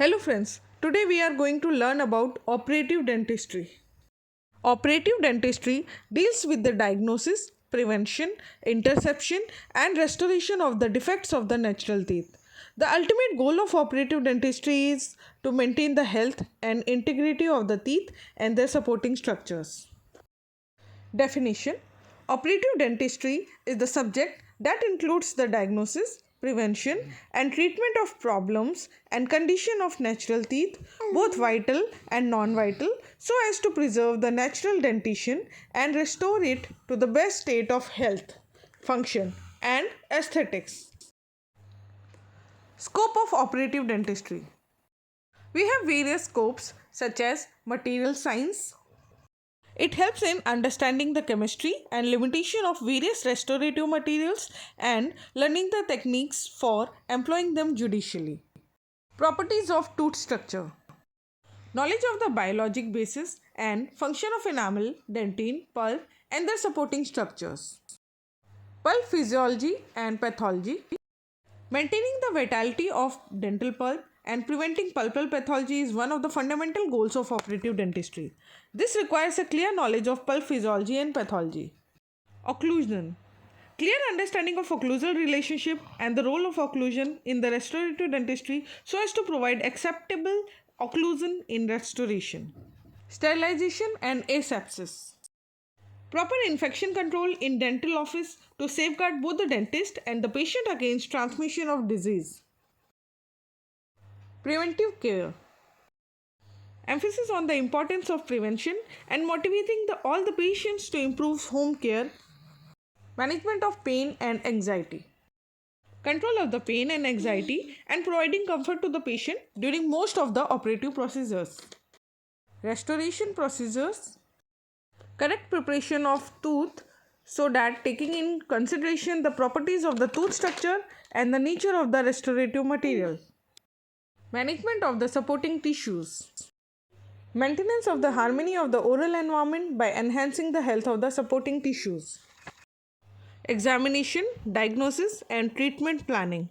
Hello friends, today we are going to learn about operative dentistry. Operative dentistry deals with the diagnosis, prevention, interception and restoration of the defects of the natural teeth. The ultimate goal of operative dentistry is to maintain the health and integrity of the teeth and their supporting structures. Definition: operative dentistry is the subject that includes the diagnosis, prevention, and treatment of problems and condition of natural teeth, both vital and non-vital, so as to preserve the natural dentition and restore it to the best state of health, function, and aesthetics. Scope of operative dentistry. We have various scopes such as material science. It helps in understanding the chemistry and limitation of various restorative materials and learning the techniques for employing them judicially. Properties of tooth structure. Knowledge of the biologic basis and function of enamel, dentine, pulp and their supporting structures. Pulp physiology and pathology. Maintaining the vitality of dental pulp and preventing pulpal pathology is one of the fundamental goals of operative dentistry. This requires a clear knowledge of pulp physiology and pathology. Occlusion. Clear understanding of occlusal relationship and the role of occlusion in the restorative dentistry so as to provide acceptable occlusion in restoration. Sterilization and asepsis. Proper infection control in dental office to safeguard both the dentist and the patient against transmission of disease. Preventive care. Emphasis on the importance of prevention and motivating all the patients to improve home care. Management of pain and anxiety. Control of the pain and anxiety and providing comfort to the patient during most of the operative procedures. Restoration procedures. Correct preparation of tooth so that taking in consideration the properties of the tooth structure and the nature of the restorative material. Management of the supporting tissues. Maintenance of the harmony of the oral environment by enhancing the health of the supporting tissues. Examination, diagnosis and treatment planning.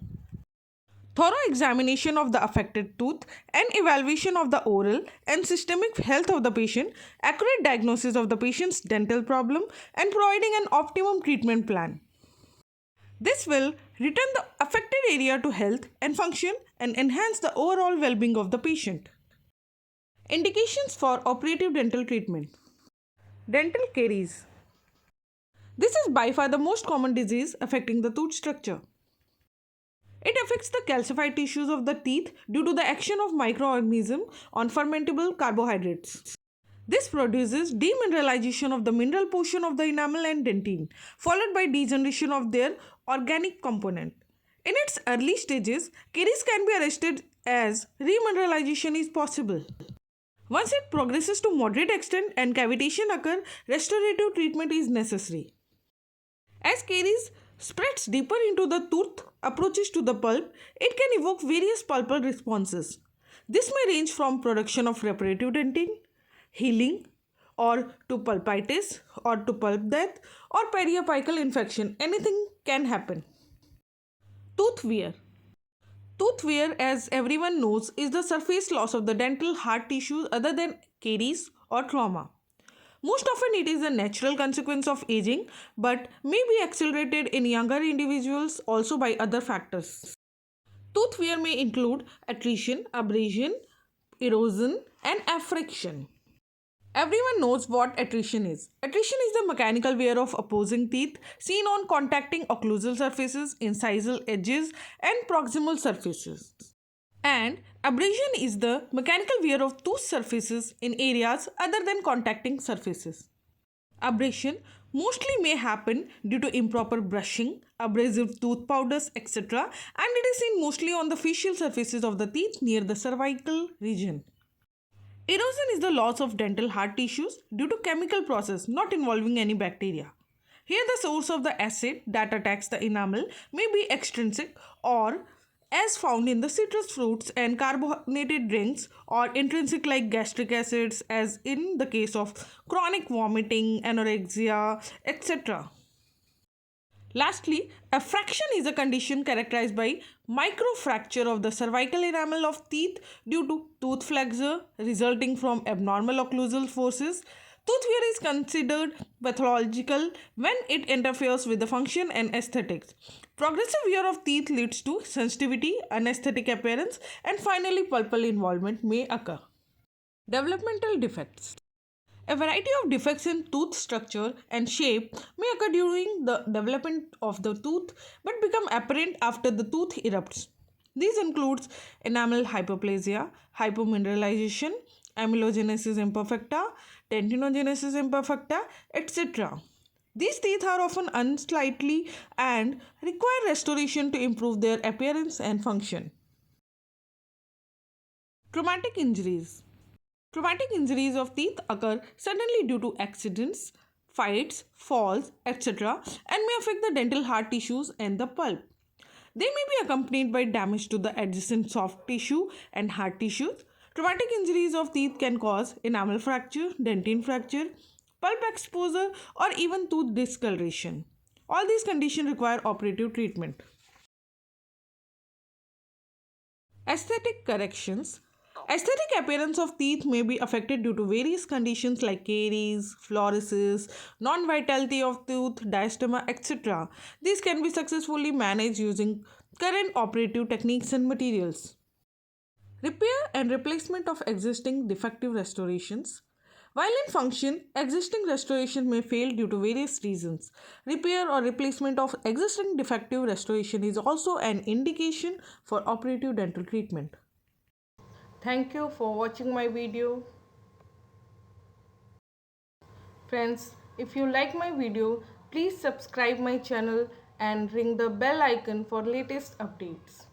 Thorough examination of the affected tooth and evaluation of the oral and systemic health of the patient, accurate diagnosis of the patient's dental problem and providing an optimum treatment plan. This will return the affected area to health and function and enhance the overall well-being of the patient. Indications for operative dental treatment. Dental caries. This is by far the most common disease affecting the tooth structure. It affects the calcified tissues of the teeth due to the action of microorganisms on fermentable carbohydrates. This produces demineralization of the mineral portion of the enamel and dentine, followed by degeneration of their organic component. In its early stages, caries can be arrested as remineralization is possible. Once it progresses to moderate extent and cavitation occur, restorative treatment is necessary. As caries spreads deeper into the tooth approaches to the pulp, it can evoke various pulpal responses. This may range from production of reparative dentine, healing, or to pulpitis, or to pulp death, or periapical infection. Anything can happen. Tooth wear. Tooth wear, as everyone knows, is the surface loss of the dental hard tissue other than caries or trauma. Most often it is a natural consequence of aging but may be accelerated in younger individuals also by other factors. Tooth wear may include attrition, abrasion, erosion and affriction. Everyone knows what attrition is. Attrition is the mechanical wear of opposing teeth seen on contacting occlusal surfaces, incisal edges and proximal surfaces. And abrasion is the mechanical wear of tooth surfaces in areas other than contacting surfaces. Abrasion mostly may happen due to improper brushing, abrasive tooth powders, etc. and it is seen mostly on the facial surfaces of the teeth near the cervical region. Erosion is the loss of dental hard tissues due to chemical process not involving any bacteria. Here the source of the acid that attacks the enamel may be extrinsic or as found in the citrus fruits and carbonated drinks, or intrinsic like gastric acids as in the case of chronic vomiting, anorexia, etc. Lastly, a fraction is a condition characterized by microfracture of the cervical enamel of teeth due to tooth flexure resulting from abnormal occlusal forces. Tooth wear is considered pathological when it interferes with the function and aesthetics. Progressive wear of teeth leads to sensitivity, anesthetic appearance, and finally pulpal involvement may occur. Developmental defects. A variety of defects in tooth structure and shape may occur during the development of the tooth but become apparent after the tooth erupts. These includes enamel hyperplasia, hypomineralization, amylogenesis imperfecta, dentinogenesis imperfecta, etc. These teeth are often unsightly and require restoration to improve their appearance and function. Traumatic injuries. Traumatic injuries of teeth occur suddenly due to accidents, fights, falls, etc., and may affect the dental hard tissues and the pulp. They may be accompanied by damage to the adjacent soft tissue and hard tissues. Traumatic injuries of teeth can cause enamel fracture, dentine fracture, pulp exposure, or even tooth discoloration. All these conditions require operative treatment. Aesthetic corrections. Aesthetic appearance of teeth may be affected due to various conditions like caries, fluorosis, non-vitality of tooth, diastema, etc. These can be successfully managed using current operative techniques and materials. Repair and replacement of existing defective restorations. While in function, existing restoration may fail due to various reasons. Repair or replacement of existing defective restoration is also an indication for operative dental treatment. Thank you for watching my video. Friends, if you like my video, please subscribe my channel and ring the bell icon for latest updates.